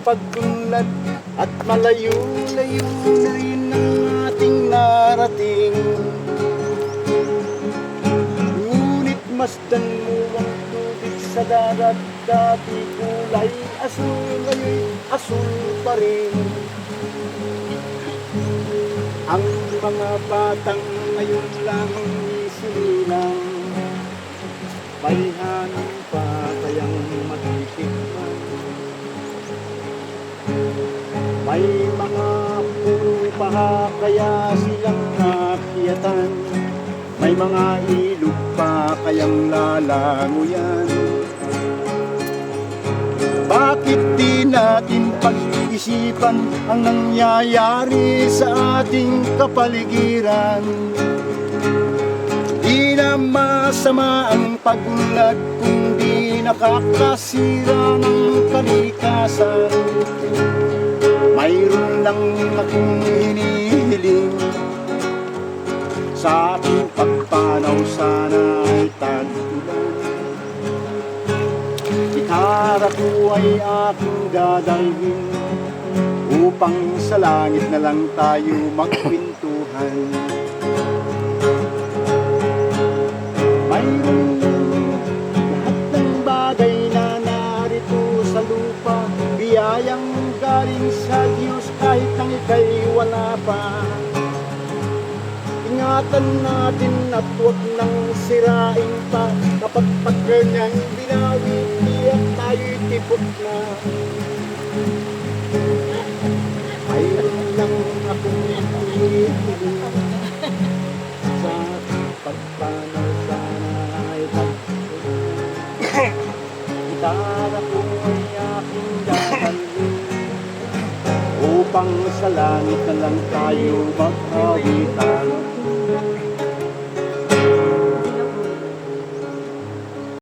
pagkunlad at malayo-layo na rin ang ating narating. Ngunit masdan mo ang tubig sa dagat, dati kulay asul, ngayon asul pa rin. Ang mga batang ngayon lang isinilang, bayhanin pa kayang matitikman. May mga puro paha kaya silang nakiyatan, may mga ilog pa kayang lalanguyan. Bakit di natin pag-isipan ang nangyayari sa ating kapaligiran? Di na masama ang pagunlad kung di nakakasira ng kalikasan. Mayroon lang akong hinihiling, sa aking pagpanaw sana ay tag-ulan. Gitara ko ay aking dadalhin, upang sa langit na lang tayo magkwentuhan. Mayroon lahat ng bagay na narito sa lupa, biyayang galing sa Diyos kahit nang ika'y wala pa. Ingatan natin at huwag nang sirain pa, kapag pagkanyang binawi, tiyak tayo'y tibok na. Mayroon lang akong hinihiling, sa pagpanaw sana ay tag-ulan. Gitara ko ay aking dadalhin, upang sa langit na lang tayo mag-awitan.